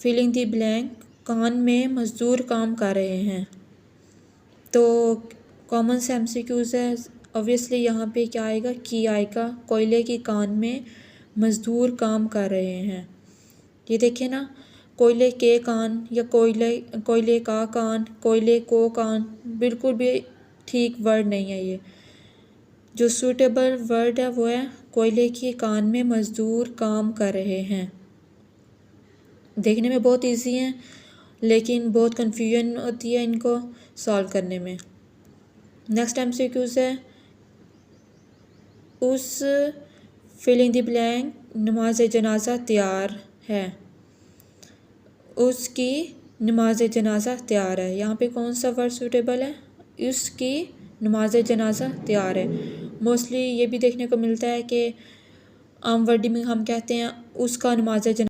Filling the blank, कान में मज़दूर काम कर रहे हैं। तो कॉमन से एमसीक्यूज़ है, ऑब्वियसली यहाँ पे क्या आएगा, की आएगा। कोयले की कान में मज़दूर काम कर रहे हैं। ये देखिए ना, कोयले के कान या कोयले का कान, कोयले को कान, बिल्कुल भी ठीक वर्ड नहीं है। ये जो सूटेबल वर्ड है वो है कोयले के कान में मज़दूर काम कर रहे हैं। देखने में बहुत इजी हैं लेकिन बहुत कन्फ्यूजन होती है इनको सॉल्व करने में। नेक्स्ट एमसीक्यूज़ है, उस फिलिंग द ब्लैंक नमाज जनाजा तैयार है। उसकी नमाज जनाजा तैयार है, यहाँ पे कौन सा वर्ड सूटेबल है, उसकी नमाज जनाजा तैयार है। मोस्टली ये भी देखने को मिलता है कि आम वर्डिंग में हम कहते हैं उसका नमाज जनाजा